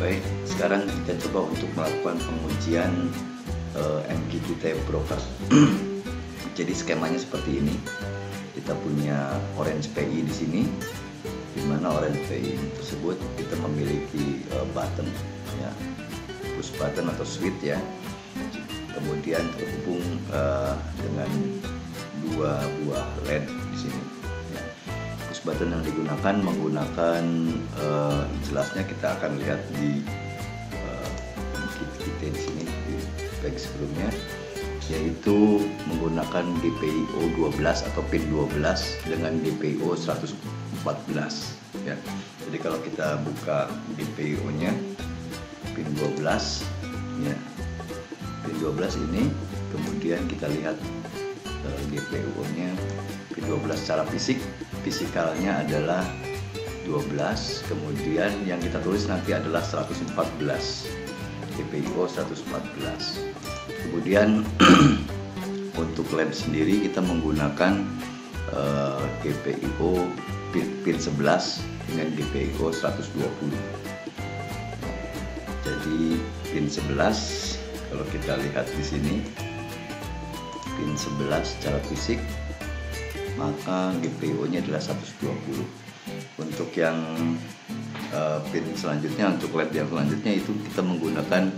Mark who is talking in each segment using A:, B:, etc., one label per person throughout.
A: Baik, sekarang kita coba untuk melakukan pengujian MQTT broker. Jadi skemanya seperti ini. Kita punya Orange PI di sini, di mana Orange PI tersebut kita memiliki button, ya, push button atau switch, ya. Kemudian terhubung dengan dua buah LED di sini. Ya. Push button yang digunakan menggunakan jelasnya kita akan lihat di kita di sini di back sebelumnya, yaitu menggunakan GPIO 12 atau pin 12 dengan GPIO 114, ya. Jadi kalau kita buka GPIO nya pin 12, ya, pin 12 ini, kemudian kita lihat GPIO nya pin 12 secara fisikalnya adalah 12, kemudian yang kita tulis nanti adalah 114, GPIO 114. Kemudian untuk LED sendiri kita menggunakan GPIO pin 11 dengan GPIO 120. Jadi pin 11 kalau kita lihat di sini, pin 11 secara fisik, maka GPIO nya adalah 120. Untuk yang pin selanjutnya, untuk LED yang selanjutnya itu kita menggunakan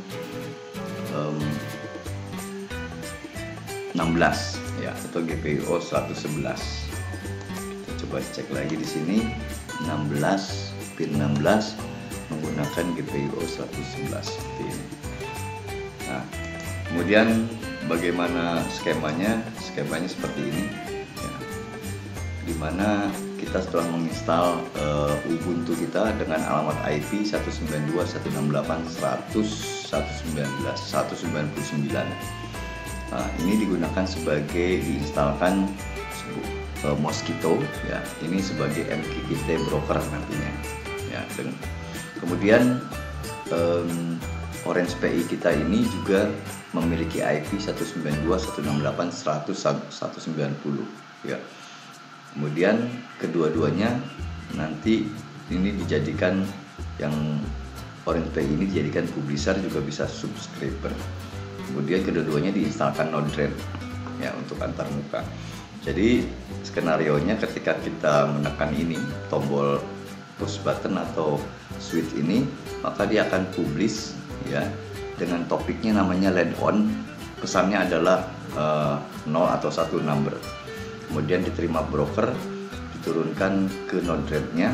A: 16, ya, atau GPIO 111. Kita coba cek lagi di sini, 16, pin 16 menggunakan GPIO 111 seperti ini. Nah, kemudian bagaimana skemanya? Skemanya seperti ini, ya, dimana kita setelah menginstal Ubuntu kita dengan alamat IP 192.168.100.199. Nah, ini digunakan sebagai diinstalkan Mosquito, ya, ini sebagai MQTT broker nantinya, ya. Kemudian Orange PI kita ini juga memiliki IP 192.168.100.190, ya. Kemudian kedua-duanya nanti ini dijadikan, yang Orange PI ini dijadikan publisher, juga bisa subscriber. Kemudian kedua-duanya diinstalkan Node-RED, ya, untuk antarmuka. Jadi skenarionya ketika kita menekan ini tombol push button atau switch ini, maka dia akan publish, ya, dengan topiknya namanya LED on. Pesannya adalah 0 atau 1 number. Kemudian diterima broker, diturunkan ke Node-RED-nya.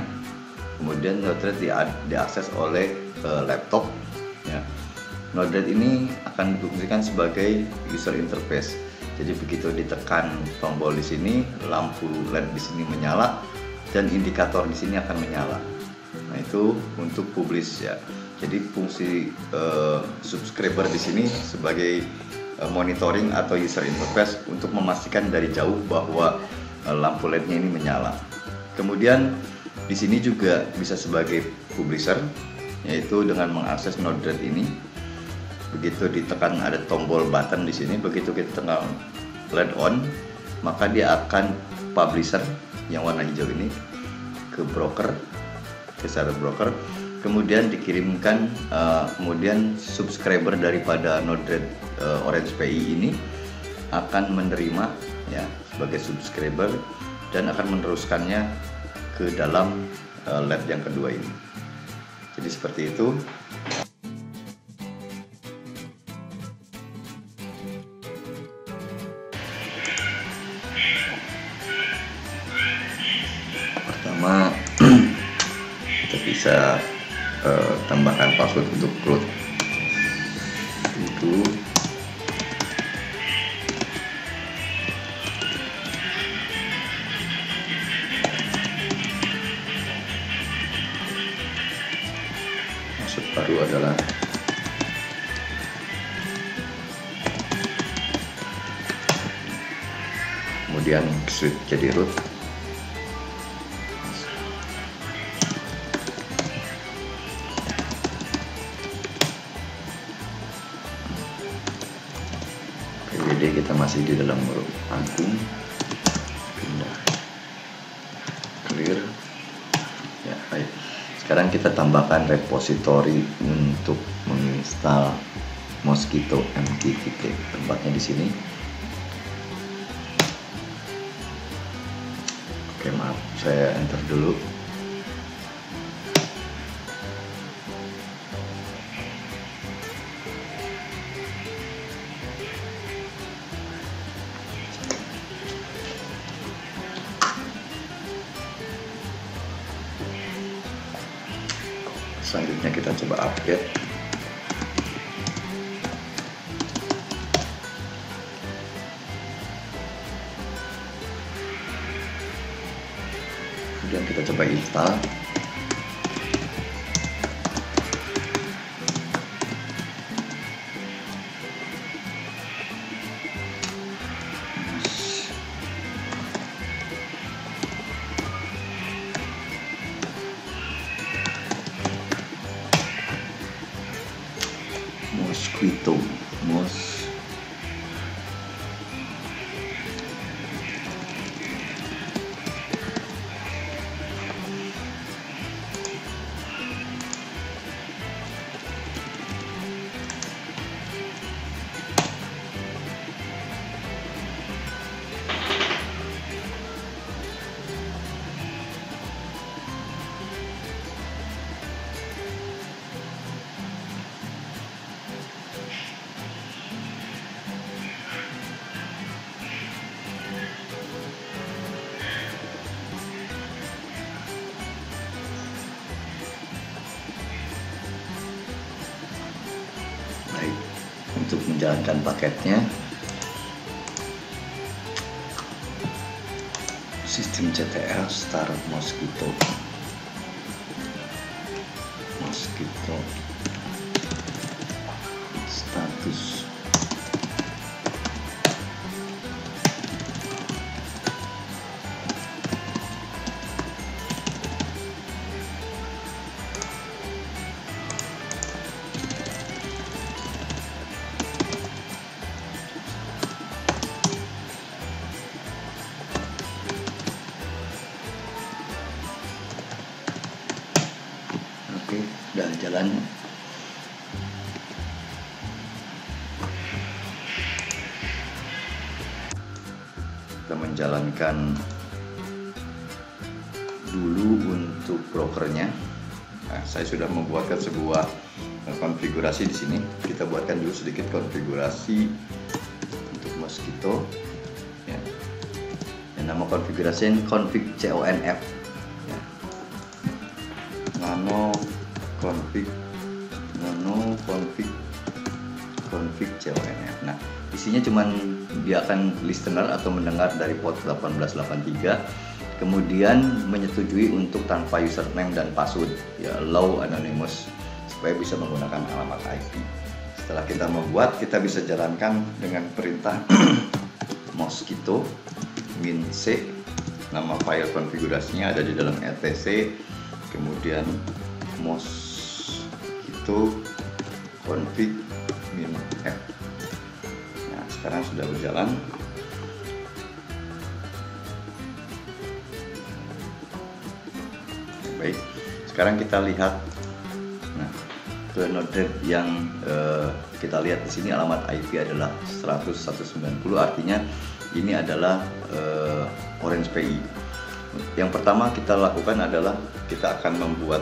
A: Kemudian Node-RED diakses oleh laptop, ya. Node-RED ini akan difungsikan sebagai user interface. Jadi begitu ditekan tombol di sini, lampu LED di sini menyala dan indikator di sini akan menyala. Nah, itu untuk publish, ya. Jadi fungsi subscriber di sini sebagai monitoring atau user interface untuk memastikan dari jauh bahwa lampu LED-nya ini menyala. Kemudian di sini juga bisa sebagai publisher, yaitu dengan mengakses Node-RED ini. Begitu ditekan ada tombol button di sini, begitu kita tekan LED on, maka dia akan publisher yang warna hijau ini ke broker, ke server broker. Kemudian dikirimkan, kemudian subscriber daripada Node-RED Orange PI ini akan menerima, ya, sebagai subscriber dan akan meneruskannya ke dalam LED yang kedua ini. Jadi seperti itu. Pertama kita bisa tambahkan password untuk root itu. Password baru adalah kemudian switch jadi root. Jadi kita masih di dalam huruf agung, pindah clear, ya. Baik, Sekarang kita tambahkan repository untuk menginstal Mosquito MQTT. Tempatnya di sini. Oke, maaf, saya enter dulu. Selanjutnya kita coba update. Kemudian kita coba install. Mosquito, Baik, untuk menjalankan paketnya, sistem CTL start Mosquito status. Oke, udah jalan. Kita menjalankan dulu untuk brokernya. Nah, saya sudah membuatkan sebuah konfigurasi di sini. Kita buatkan dulu sedikit konfigurasi untuk Mosquito. Ya. Yang nama konfigurasi config CONF. Ya. Nano config CONF. Nah, isinya cuman dia akan listener atau mendengar dari port 1883, kemudian menyetujui untuk tanpa username dan password, ya, allow anonymous, supaya bisa menggunakan alamat IP. Setelah kita membuat, kita bisa jalankan dengan perintah Mosquito -c. Nama file konfigurasinya ada di dalam etc. Kemudian Mosquito config -f. Nah, sekarang sudah berjalan. Baik, sekarang kita lihat. Nah, ke node yang kita lihat di sini alamat IP adalah 100.190, artinya ini adalah Orange PI. Yang pertama kita lakukan adalah kita akan membuat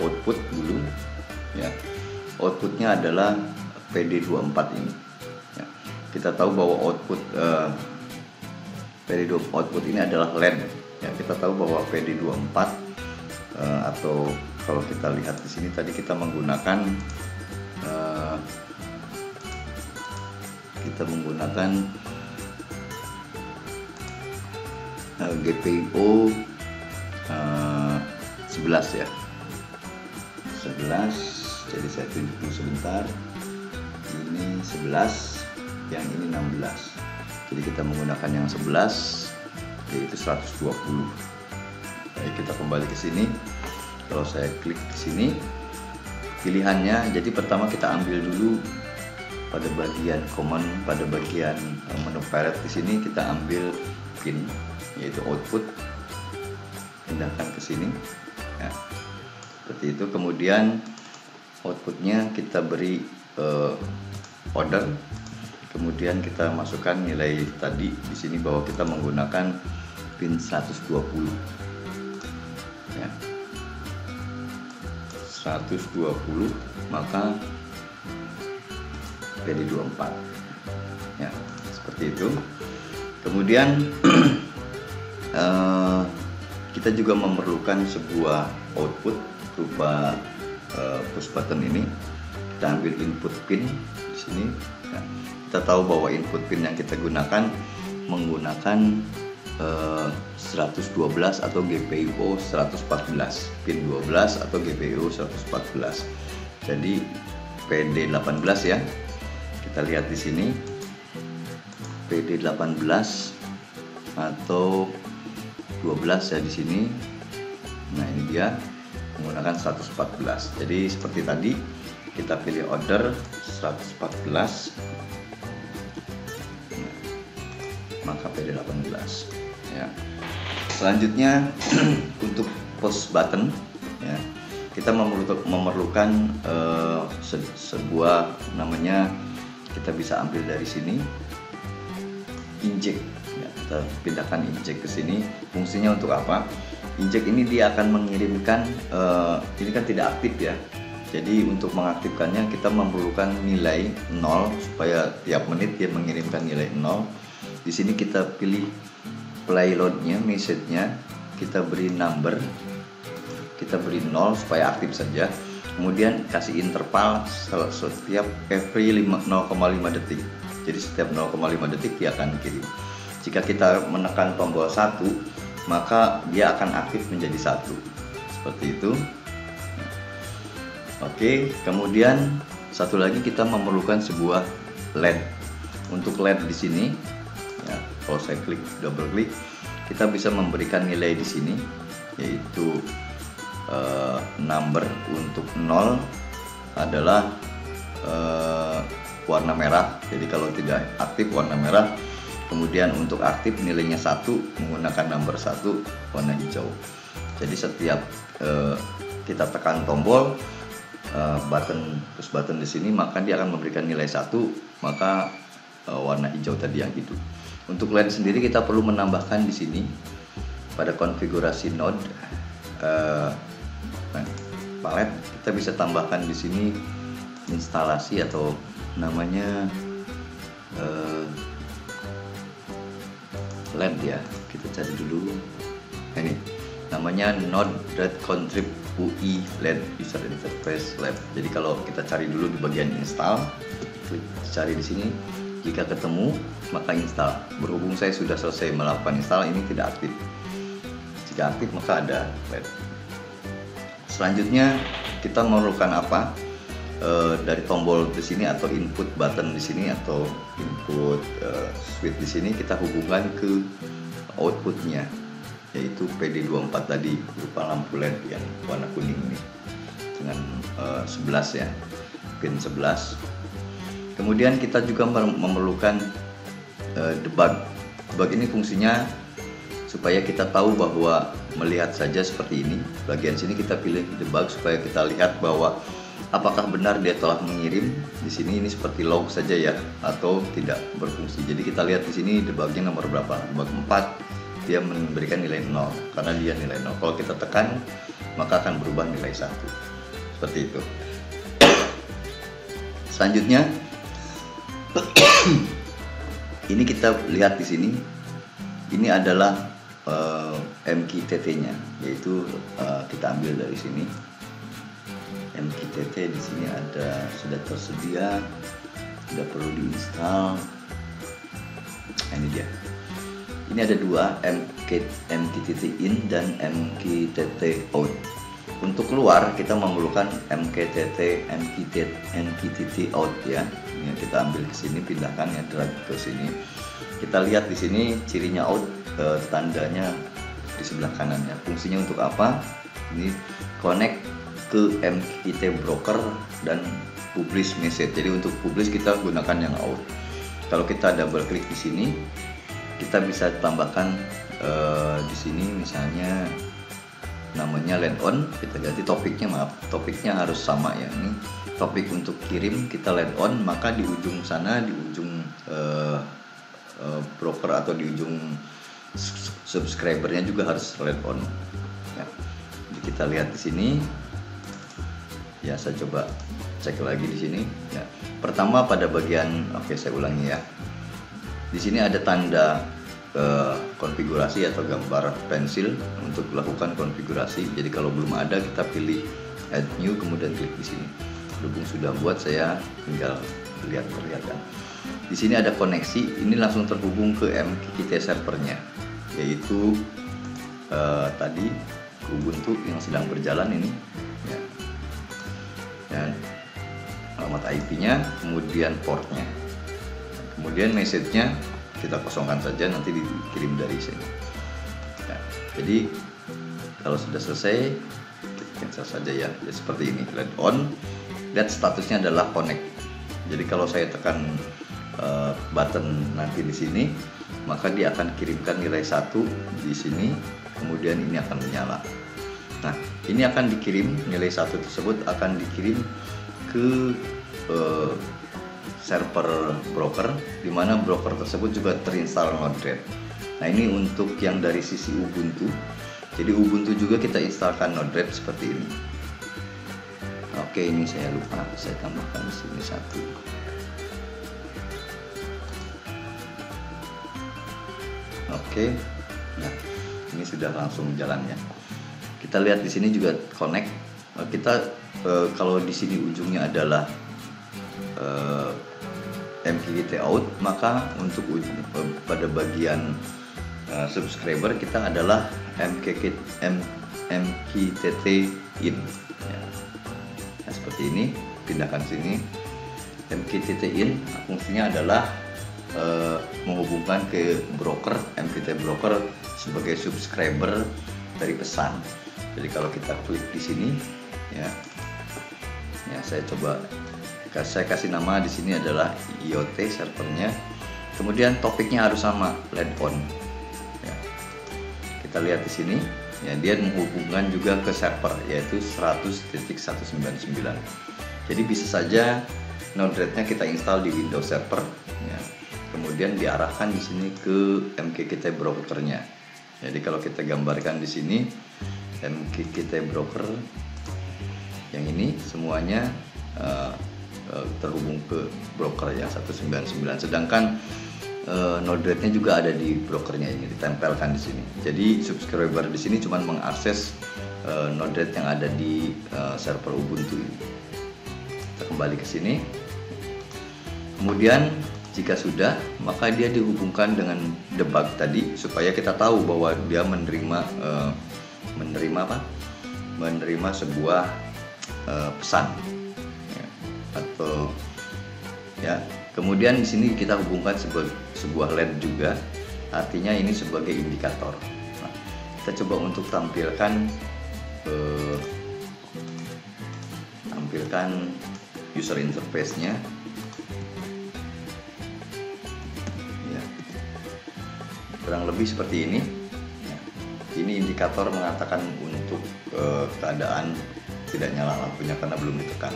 A: output dulu, ya. Outputnya adalah PD24 ini. Ya. Kita tahu bahwa output PD24 output ini adalah LAN. Ya, kita tahu bahwa PD24 atau kalau kita lihat di sini tadi kita menggunakan GPIO 11 ya. 11, jadi saya tunjuk dulu sebentar. Ini 11, yang ini 16. Jadi kita menggunakan yang 11, yaitu 120. Baik, kita kembali ke sini. Kalau saya klik di sini, pilihannya, jadi pertama kita ambil dulu pada bagian command, pada bagian menu parent di sini kita ambil pin, yaitu output. pindahkan ke sini ya, seperti itu. Kemudian outputnya kita beri order, kemudian kita masukkan nilai tadi di sini bahwa kita menggunakan pin 120 ya, 120, maka PD24 ya, seperti itu. Kemudian kita juga memerlukan sebuah output berupa push button ini. Kita ambil input pin di sini ya. Kita tahu bahwa input pin yang kita gunakan menggunakan 112 atau GPIO 114, pin 12 atau GPIO 114. Jadi PD18 ya. Kita lihat di sini PD18 atau 12 ya di sini. Nah, ini dia menggunakan 114. Jadi seperti tadi kita pilih order 114, maka PD18 ya. Selanjutnya untuk push button ya, kita memerlukan sebuah namanya, kita bisa ambil dari sini inject ya, kita pindahkan inject ke sini. Fungsinya untuk apa? Inject ini dia akan mengirimkan ini kan tidak aktif ya. Jadi untuk mengaktifkannya kita memerlukan nilai 0 supaya tiap menit dia mengirimkan nilai 0. Di sini kita pilih payloadnya, message-nya, kita beri number, kita beri 0 supaya aktif saja. Kemudian kasih interval setiap every 0,5 detik. Jadi setiap 0,5 detik dia akan kirim. Jika kita menekan tombol 1, maka dia akan aktif menjadi 1. Seperti itu. Oke, kemudian satu lagi kita memerlukan sebuah LED. Untuk LED di sini ya, kalau saya double klik, kita bisa memberikan nilai di sini, yaitu number. Untuk 0 adalah warna merah, jadi kalau tidak aktif warna merah. Kemudian untuk aktif nilainya 1 menggunakan number 1 warna hijau. Jadi setiap kita tekan tombol push button di sini, maka dia akan memberikan nilai 1, maka warna hijau tadi yang hidup. Untuk LED sendiri kita perlu menambahkan di sini pada konfigurasi node palet, kita bisa tambahkan di sini instalasi atau namanya LED ya. Kita cari dulu. Ini namanya node.contrib UI LED user interface lab. Jadi kalau kita cari dulu di bagian install, klik cari di sini. Jika ketemu maka install. Berhubung saya sudah selesai melakukan install, ini tidak aktif. Jika aktif maka ada LED. Selanjutnya kita memerlukan apa? Dari tombol di sini atau input button di sini atau input switch di sini, kita hubungkan ke outputnya, yaitu PD24 tadi berupa lampu LED yang warna kuning ini dengan 11 ya, pin 11. Kemudian kita juga memerlukan debug. Debug ini fungsinya supaya kita tahu bahwa melihat saja seperti ini. Bagian sini kita pilih debug supaya kita lihat bahwa apakah benar dia telah mengirim. Di sini ini seperti log saja ya, atau tidak berfungsi. Jadi kita lihat di sini debugnya nomor berapa? Debug 4, dia memberikan nilai 0 karena dia nilai 0. Kalau kita tekan maka akan berubah nilai 1. Seperti itu. Selanjutnya ini kita lihat di sini. Ini adalah MQTT-nya, yaitu kita ambil dari sini. MQTT di sini ada, sudah tersedia, tidak perlu diinstal. Ini dia. Ini ada dua, MQTT in dan MQTT out. Untuk keluar kita memerlukan MQTT out ya. Ini kita ambil ke sini, pindahkan ya, drag ke sini. Kita lihat di sini cirinya out, tandanya di sebelah kanannya. Fungsinya untuk apa? Ini connect ke MQTT broker dan publish message. Jadi untuk publish kita gunakan yang out. Kalau kita double klik di sini, kita bisa tambahkan di sini misalnya namanya land on, kita ganti topiknya, maaf, topiknya harus sama ya. Ini topik untuk kirim kita land on, maka di ujung sana, di ujung broker atau di ujung subscribernya juga harus land on ya. Jadi kita lihat di sini ya, saya coba cek lagi di sini ya. Pertama pada bagian, oke saya ulangi ya, di sini ada tanda konfigurasi atau gambar pensil untuk melakukan konfigurasi. Jadi kalau belum ada, kita pilih add new, kemudian klik di sini. Berhubung sudah buat, saya tinggal perlihatkan. Di sini ada koneksi, ini langsung terhubung ke mQTT servernya, yaitu tadi Ubuntu yang sedang berjalan ini ya. Dan alamat IP-nya, kemudian portnya, kemudian message-nya kita kosongkan saja, nanti dikirim dari sini ya. Jadi kalau sudah selesai, kita cancel saja ya. Jadi seperti ini, land on, lihat statusnya adalah connect. Jadi kalau saya tekan button nanti di sini, maka dia akan kirimkan nilai 1 di sini, kemudian ini akan menyala. Nah, ini akan dikirim, nilai 1 tersebut akan dikirim ke server broker, di mana broker tersebut juga terinstall Node-RED. Nah, ini untuk yang dari sisi Ubuntu. Jadi Ubuntu juga kita instalkan Node-RED seperti ini. Oke, ini saya lupa, saya tambahkan di sini 1. Oke, nah ini sudah langsung jalan ya. Kita lihat di sini juga connect. Kita kalau di sini ujungnya adalah mQTT out, maka untuk pada bagian subscriber kita adalah mQTT in ya. Nah, seperti ini, pindahkan sini. mQTT in fungsinya adalah menghubungkan ke broker, mQTT broker sebagai subscriber dari pesan. Jadi kalau kita klik di sini ya, saya coba, saya kasih nama di sini adalah IoT servernya. Kemudian topiknya harus sama, land on. Ya. Kita lihat di sini, ya dia menghubungkan juga ke server, yaitu 100.199. Jadi bisa saja Node-RED-nya kita install di Windows Server, ya. Kemudian diarahkan di sini ke mQTT brokernya. Jadi kalau kita gambarkan di sini mQTT broker yang ini semuanya terhubung ke broker yang 199, sedangkan Node-RED-nya juga ada di brokernya, ini ditempelkan di sini. Jadi subscriber di sini cuma mengakses Node-RED yang ada di server Ubuntu ini. Kita kembali ke sini. Kemudian jika sudah, maka dia dihubungkan dengan debug tadi supaya kita tahu bahwa dia menerima sebuah pesan. Atau ya, kemudian di sini kita hubungkan sebuah LED juga, artinya ini sebagai indikator. Nah, kita coba untuk tampilkan user interface-nya ya, kurang lebih seperti ini ya. Ini indikator mengatakan untuk keadaan tidak nyala lampunya karena belum ditekan.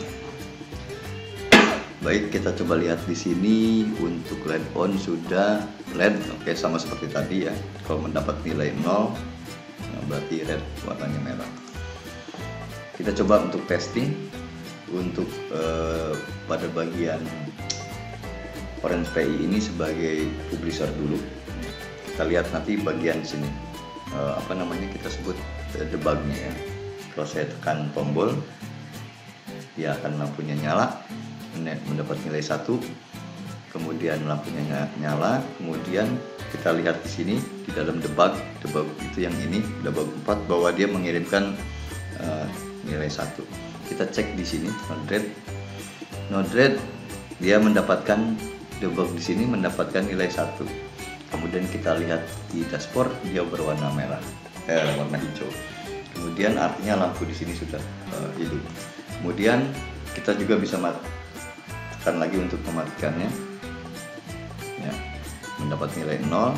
A: Baik, kita coba lihat di sini untuk LED on sudah LED, oke, sama seperti tadi ya. Kalau mendapat nilai 0, nah berarti red, warnanya merah. Kita coba untuk testing untuk pada bagian Orange PI ini sebagai publisher dulu. Kita lihat nanti bagian sini kita sebut debugnya ya. Kalau saya tekan tombol, dia akan lampunya nyala, mendapat nilai 1, kemudian lampunya nyala, kemudian kita lihat di sini di dalam debug itu yang ini debug 4 bahwa dia mengirimkan nilai 1. Kita cek di sini Node-RED dia mendapatkan debug di sini mendapatkan nilai 1. Kemudian kita lihat di dashboard dia berwarna merah, warna hijau. Kemudian artinya lampu di sini sudah hidup. Kemudian kita juga bisa tekan lagi untuk mematikannya. Ya, mendapat nilai 0,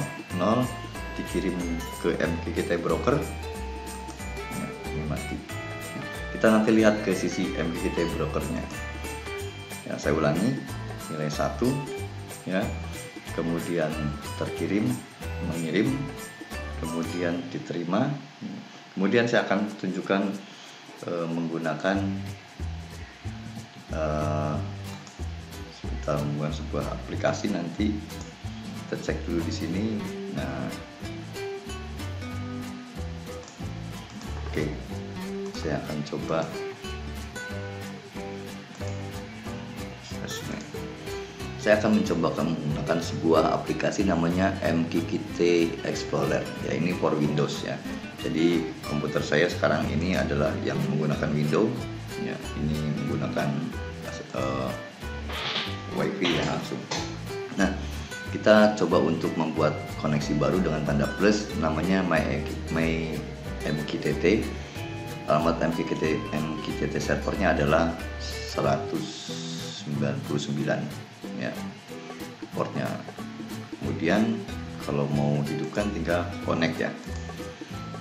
A: dikirim ke mQTT broker. Ya, mati. Kita nanti lihat ke sisi MQTT brokernya. Ya, saya ulangi, nilai 1 ya, kemudian terkirim, mengirim, kemudian diterima. Kemudian saya akan tunjukkan menggunakan kita membuat sebuah aplikasi. Nanti kita cek dulu di sini. Nah, oke, saya akan coba. Saya akan mencoba menggunakan sebuah aplikasi namanya MQTT Explorer. Ya, ini for Windows ya. Jadi komputer saya sekarang ini adalah yang menggunakan Windows. Ya, ini menggunakan WiFi ya langsung. Nah, kita coba untuk membuat koneksi baru dengan tanda plus, namanya My MQTT. Alamat MQTT servernya adalah 199 ya, portnya. Kemudian kalau mau hidupkan tinggal connect ya.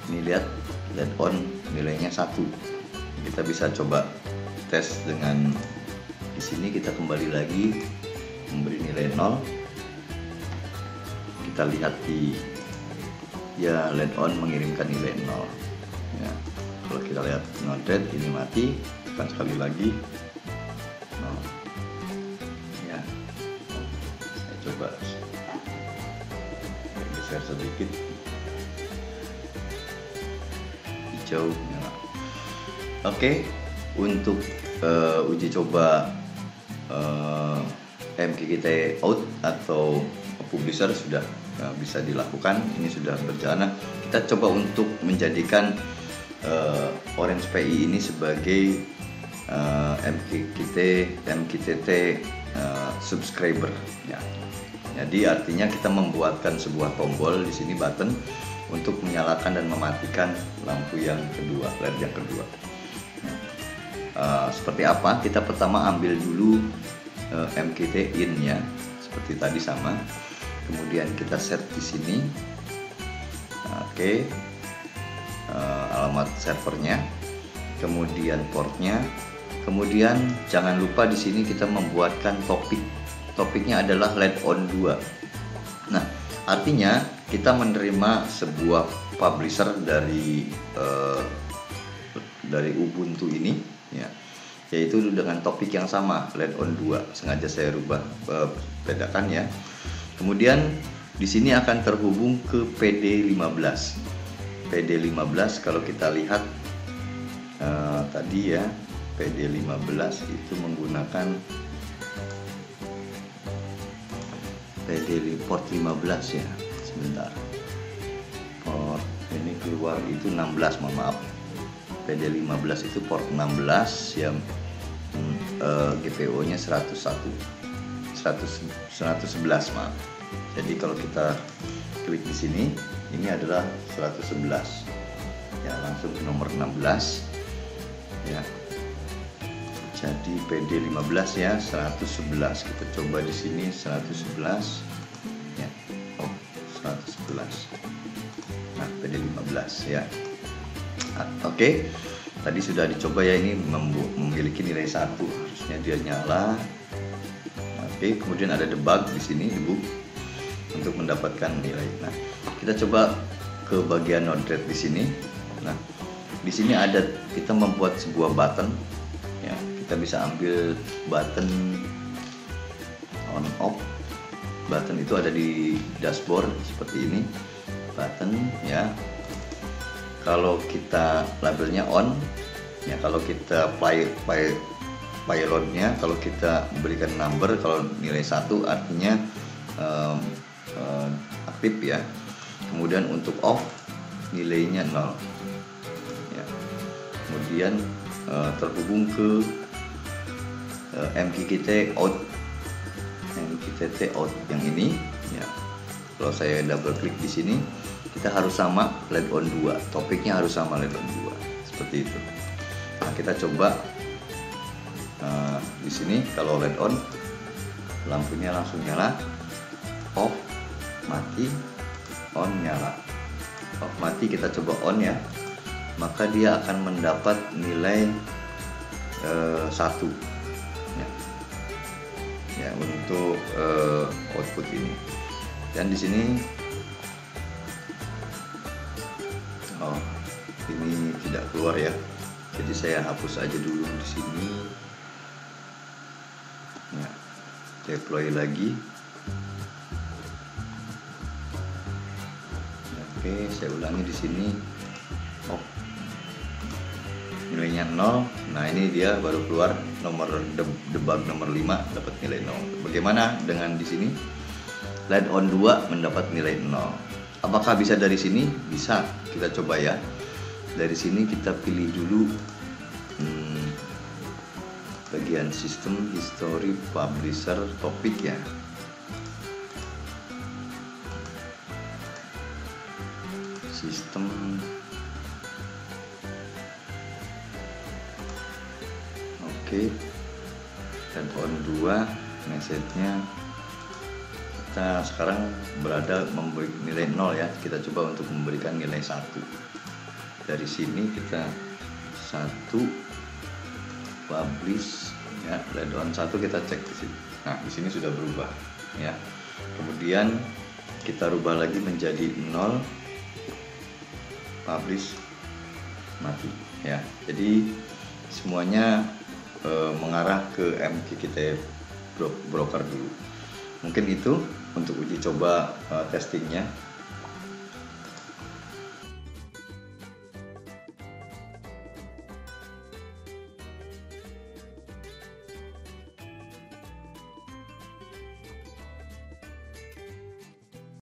A: Ini lihat LED on nilainya 1. Kita bisa coba tes dengan di sini. Kita kembali lagi memberi nilai 0. Kita lihat di ya, LED on mengirimkan nilai 0 ya. Kalau kita lihat node ini mati, tekan sekali lagi 0 ya. Saya coba geser sedikit, hijau nyala. Oke, untuk uji coba MQTT out atau publisher sudah bisa dilakukan. Ini sudah berjalan. Kita coba untuk menjadikan Orange PI ini sebagai MQTT subscriber ya. Jadi artinya kita membuatkan sebuah tombol di sini, button untuk menyalakan dan mematikan lampu yang kedua, LED yang kedua. Seperti apa? Kita pertama ambil dulu MQTT in ya, seperti tadi sama. Kemudian kita set di sini. Oke. Alamat servernya, kemudian portnya, kemudian jangan lupa di sini kita membuatkan topiknya adalah LED on 2. Nah, artinya kita menerima sebuah publisher dari Ubuntu ini ya, yaitu dengan topik yang sama, LED on 2. Sengaja saya rubah bedakan ya. Kemudian di sini akan terhubung ke PD15. PD15 kalau kita lihat tadi ya, PD15 itu menggunakan port 15 ya. Sebentar, port ini keluar itu 16, mohon maaf. PD15 itu port 16 yang GPO nya 111 maaf. Jadi kalau kita klik di sini, ini adalah 111 ya, langsung ke nomor 16 ya. Jadi PD15 ya 111. Kita coba di sini 111 ya. Oh, 111. Nah, PD15 ya. Oke. Tadi sudah dicoba ya, ini memiliki nilai 1, harusnya dia nyala. Oke, kemudian ada debug di sini, debug untuk mendapatkan nilai. Nah, kita coba ke bagian node di sini. Nah, di sini ada, kita membuat sebuah button ya. Kita bisa ambil button on off. Button itu ada di dashboard seperti ini. Button ya. Kalau kita labelnya on ya, kalau kita payloadnya, kalau kita berikan number, kalau nilai 1 artinya aktif ya. Kemudian untuk off nilainya 0 ya. Kemudian terhubung ke MQTT out yang ini ya. Kalau saya double klik di sini, kita harus sama LED on 2, topiknya harus sama LED on 2 seperti itu. Nah, kita coba di sini. Kalau LED on, lampunya langsung nyala, off mati, on nyala, off mati. Kita coba on ya. maka dia akan mendapat nilai 1 ya untuk output ini. Dan di sini ini tidak keluar ya, jadi saya hapus aja dulu di sini ya. Deploy lagi. Oke, saya ulangi di sini. Nilainya 0. Nah, ini dia baru keluar nomor debug nomor 5 dapat nilai 0. Bagaimana dengan di sini? Light on 2 mendapat nilai 0. Apakah bisa dari sini? Bisa. Kita coba ya. Dari sini kita pilih dulu bagian sistem, history, publisher, topik ya. Sistem, oke. Light on 2 message-nya kita sekarang berada memberi nilai 0 ya. Kita coba untuk memberikan nilai 1. Dari sini kita 1 publish ya, light on 1 kita cek di sini. Nah, di sini sudah berubah ya. Kemudian kita rubah lagi menjadi 0, publish, mati ya. Jadi semuanya mengarah ke MQTT broker dulu. Mungkin itu untuk uji coba testingnya.